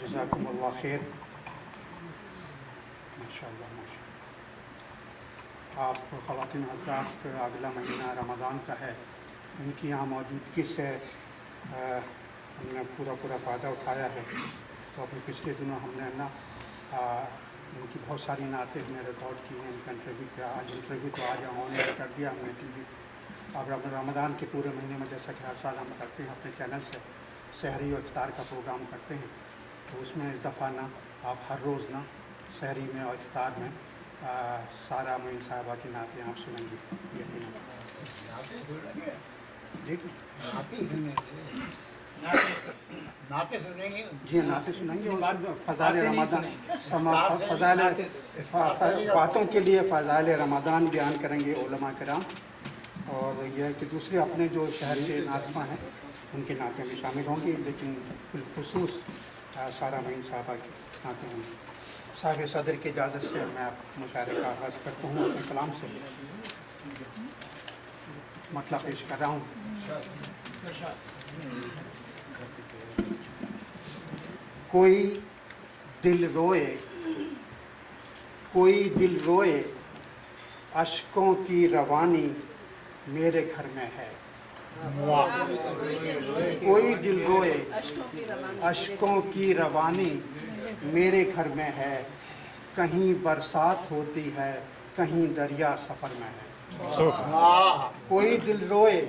जज़ाकुमुल्लाह खैर। माशाअल्लाह माशाअल्लाह। आप ख़वातीन हज़रात, अगला महीना रमज़ान का है, इनकी यहाँ मौजूदगी से हमने पूरा फ़ायदा उठाया है। तो अभी पिछले दिनों हमने ना इनकी बहुत सारी नातें हमने रिकॉर्ड की हैं, इनका इंटरव्यू किया। आज इंटरव्यू तो आज ऑनलाइन कर दिया हमने टीवी। अब रमज़ान के पूरे महीने में जैसा कि हर साल हम करते हैं अपने चैनल से सहरी और इफ्तार का प्रोग्राम करते हैं, तो उसमें इस दफ़ा ना आप हर रोज़ ना सहरी में और इफ्तार में सारा मोइन साहबा की नातें आप सुनेंगे। जी जी नाते सुनेंगे और फ़ज़ाइल रमज़ान फ़ज़ाइल बातों के लिए फ़ज़ाइल रमज़ान बयान करेंगे उलमा किराम। और यह है कि दूसरे अपने जो शहर के नातफ़ा हैं उनके नाते भी शामिल होंगी, लेकिन बिलखुसूस सारा मोइन साहबा के नाते होंगे। साहिब सदर की इजाज़त से मैं आप मुशायरे का आगाज़ करता हूँ। अपने कलाम से मतलब पेश कर रहा हूँ। कोई दिल रोए अश्कों की रवानी मेरे घर में है। कोई दिल रोए अश्कों की रवानी मेरे घर में है। कहीं बरसात होती है, कहीं दरिया सफ़र में है। कोई दिल रोए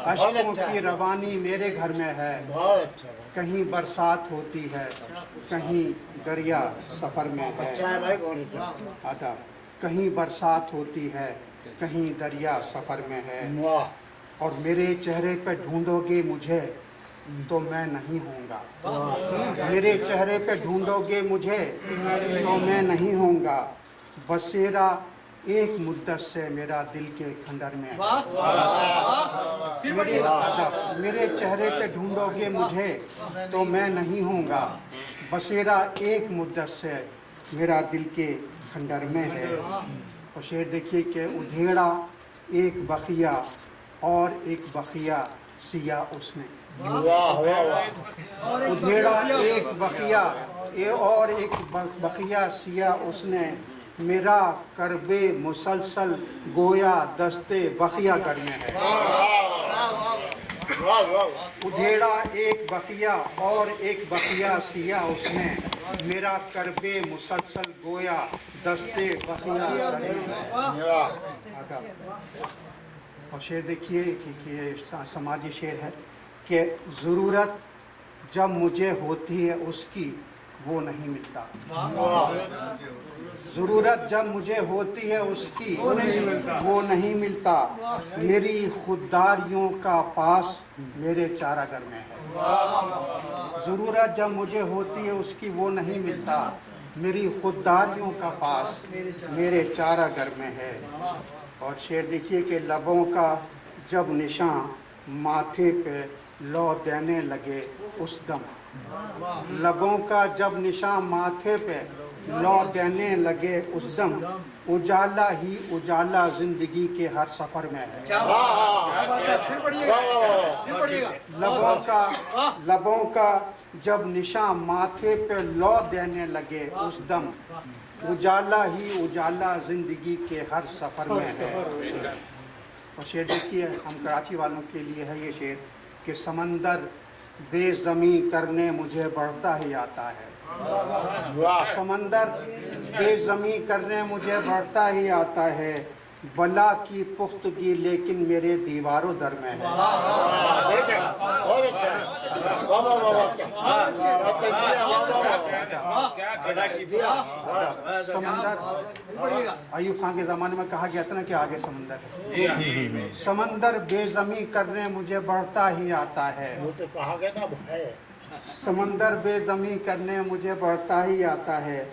अश्कों की रवानी मेरे घर में है। कहीं बरसात होती है, कहीं दरिया सफ़र में है। आधा कहीं बरसात होती है, कहीं दरिया सफ़र में है। और मेरे चेहरे पे ढूंढोगे मुझे तो मैं नहीं होऊंगा। मेरे चेहरे पे ढूंढोगे मुझे तो मैं नहीं होऊंगा। बसेरा एक मुद्दत से मेरा दिल के खंडर में है। मेरे चेहरे पे ढूंढोगे मुझे तो मैं नहीं होऊंगा। बसेरा एक मुद्दत से मेरा दिल के खंडर में है। और शेर देखिए कि उधेड़ा एक बखिया और एक बखिया सिया उसने। उधेड़ा एक बखिया और एक बखिया सिया उसने। मेरा करबे मुसलसल गोया दस्ते बखिया गर में है। उधेड़ा एक बखिया और एक बखिया सिया उसने। मेरा करबे मुसलसल गोया दस्ते बखिया गर में है। और शेर देखिए कि समाजी शेर है कि ज़रूरत जब मुझे होती है उसकी वो नहीं मिलता। ज़रूरत जब मुझे होती है उसकी वो नहीं मिलता। मेरी खुददारियों का पास मेरे चारागर में है। ज़रूरत जब मुझे होती है उसकी वो नहीं मिलता। मेरी खुददारियों का पास मेरे चारागर में है। और शेर देखिए कि लबों का जब निशान माथे पे लौ देने लगे उस दम। लबों का जब निशान माथे पे लौ देने लगे उस दम। उजाला ही उजाला जिंदगी के हर सफर में है। लबों का जब निशान माथे पे लौ देने लगे उस दम। उजाला ही उजाला जिंदगी के हर सफर में है। और शेर देखिए हम कराची वालों के लिए है ये शेर कि समंदर बेज़मी करने मुझे बढ़ता ही आता है। समंदर बेज़मी करने मुझे बढ़ता ही आता है। बला की पुख्तगी लेकिन मेरे दीवारों दर में है। समंदर अयूब खान के ज़माने में कहा गया था ना कि आगे समंदर है। समंदर बेज़मी करने मुझे बढ़ता ही आता है। वो तो कहा गया था है। समंदर बेज़मी करने मुझे बढ़ता ही आता है।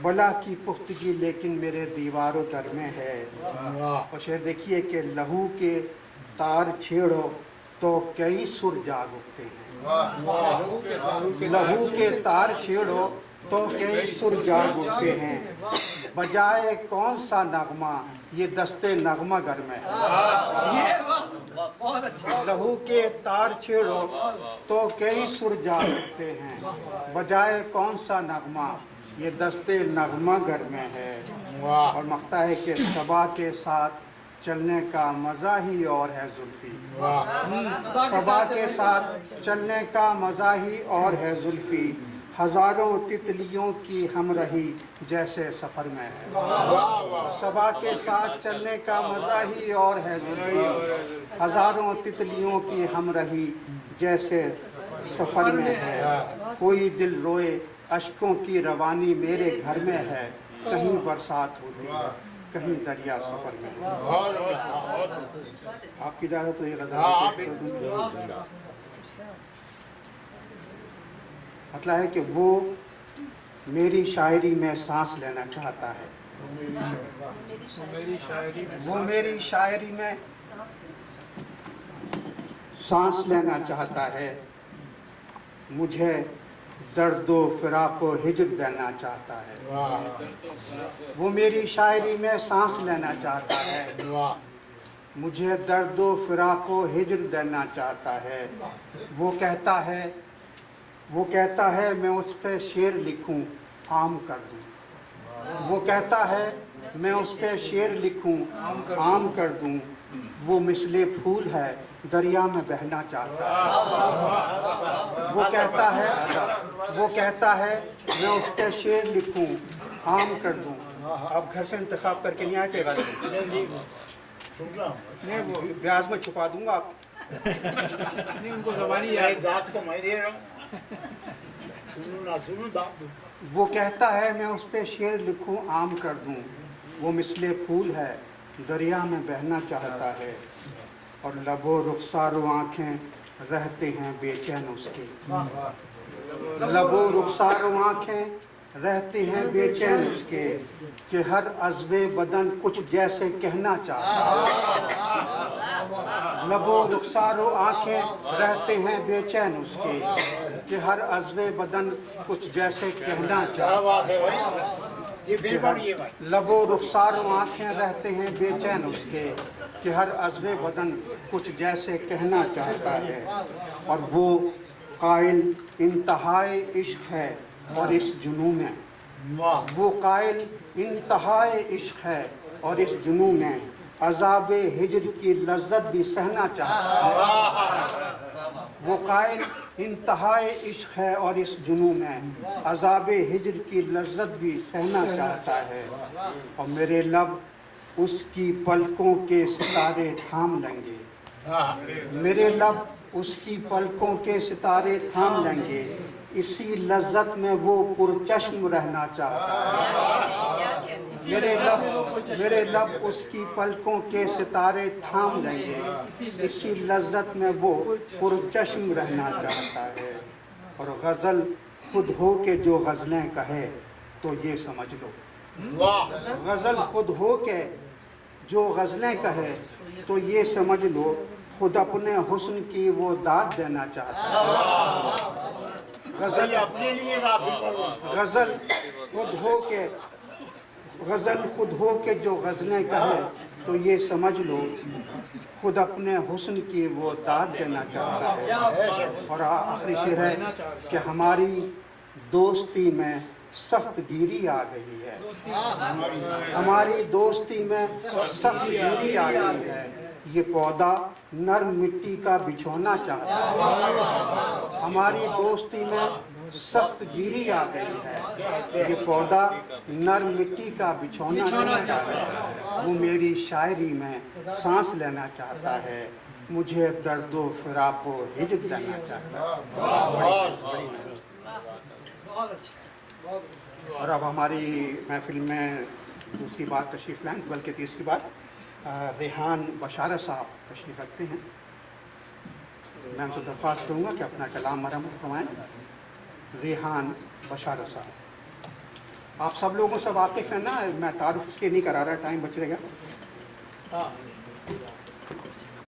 बला की पुख्तगी लेकिन मेरे दीवारों दर में है। और शेर देखिए कि लहू के तार छेड़ो तो कई सुर जाग उठते हैं। लहू के तार छेड़ो تو کئی سر جاگ اٹھتے ہیں، بجائے کون سا نغمہ یہ دستے نغمہ گر میں ہے۔ لہو کے تار چھیڑو تو کئی سر جاگ اٹھتے ہیں، بجائے کون سا نغمہ یہ دستے نغمہ گر میں ہے۔ اور مقطع ہے کہ صبا کے ساتھ چلنے کا مزہ ہی اور ہے زلفی، صبا کے ساتھ چلنے کا مزہ ہی اور ہے زلفی، ہزاروں تتلیوں کی ہمراہی جیسے سفر میں ہے۔ صبا کے ساتھ چلنے کا مزہ ہی اور ہے زلفی، ہزاروں تتلیوں کی ہمراہی جیسے سفر میں ہے۔ کوئی دل روئے اشکوں کی روانی میرے گھر میں ہے، کہیں برسات ہوتی ہے کہیں دریا سفر میں ہے۔ آپ کی اجازت تو یہ غزل مطلب ہے کہ وہ میری شاعری میں سانس لینا چاہتا ہے، وہ میری شاعری میں سانس لینا چاہتا ہے، مجھے درد و فراق و ہجر دینا چاہتا ہے۔ وہ میری شاعری میں سانس لینا چاہتا ہے، مجھے درد و فراق و ہجر دینا چاہتا ہے۔ وہ کہتا ہے میں اس پہ شعر لکھوں عام کر دوں، وہ کہتا ہے میں اس پہ شعر لکھوں عام کر دوں، وہ مثل پھول ہے دریا میں بہنا چاہتا ہے۔ وہ کہتا ہے میں اس پہ شعر لکھوں عام کر دوں۔ اب گھر سے انتخاب کر کے نہیں آئے تھے غزل، بیاض میں چھپا دوں گا آپ۔ نہیں ان کو زبانی ہے داد تو میں دے رہا ہوں، سنو نہ سنو داد دو۔ وہ کہتا ہے میں اس پہ شعر لکھوں عام کر دوں، وہ مثل پھول ہے دریا میں بہنا چاہتا ہے، اور لب و رخسار و آنکھیں رہتے ہیں بے چین اس کے، لب و رخسار و آنکھیں رہتے ہیں بے چین اس کے، کہ ہر عضو بدن کچھ جیسے کہنا چاہتا ہے۔ لب و رخسار و آنکھیں رہتے ہیں بے چین اس کے، کہ ہر عضو بدن کچھ جیسے کہنا چاہتا ہے۔ لب و رخسار و آنکھیں رہتے ہیں بے چین اس کے، کہ ہر عضو بدن کچھ جیسے کہنا چاہتا ہے، اور وہ قائل انتہائے عشق ہے اور اس جنوں میں، وہ قائل انتہائے عشق ہے اور اس جنوں میں، عذاب ہجر کی لذت بھی سہنا چاہتا ہے۔ وہ قائل انتہائے عشق ہے اور اس جنوں میں، عذاب ہجر کی لذت بھی سہنا چاہتا ہے، اور میرے لب اس کی پلکوں کے ستارے تھام لیں گے، میرے لب اس کی پلکوں کے ستارے تھام لیں گے، اسی لذت میں وہ پرچشم رہنا چاہتا ہے۔ میرے لب اس کی پلکوں کے ستارے تھام لیں گے، اسی لذت میں وہ پرچشم رہنا چاہتا ہے، اور غزل خود ہو کے جو غزلیں کہے تو یہ سمجھ لو، غزل خود ہو کے جو غزلیں کہے تو یہ سمجھ لو، خود اپنے حسن کی وہ داد دینا چاہتا ہے۔ غزل خود ہو کے جو غزلیں کہے تو یہ سمجھ لو، خود اپنے حسن کی وہ داد دینا چاہتا ہے۔ اور آخری شعر ہے کہ ہماری دوستی میں سخت گیری آ گئی ہے، ہماری دوستی میں سخت گیری آ گئی ہے، یہ پودا نرم مٹی کا بچھونا چاہتا ہے۔ ہماری دوستی میں سخت گیری آ گئی ہے، یہ پودا نرم مٹی کا بچھونا چاہتا ہے، وہ میری شاعری میں سانس لینا چاہتا ہے، مجھے درد و فراق و ہجر دینا چاہتا ہے۔ اور اب ہماری محفل میں دوسری بار تشریف لائیں، بلکہ تیسری بار ریحان بشارہ صاحب تشریف رکھتے ہیں۔ میں ان سے درخواست کروں گا کہ اپنا کلام مرمت فرمائیں۔ ریحان بشارہ صاحب، آپ سب لوگوں سے واقف ہیں نا، میں تعارف اس لیے نہیں کرا رہا، ٹائم بچ رہے گا۔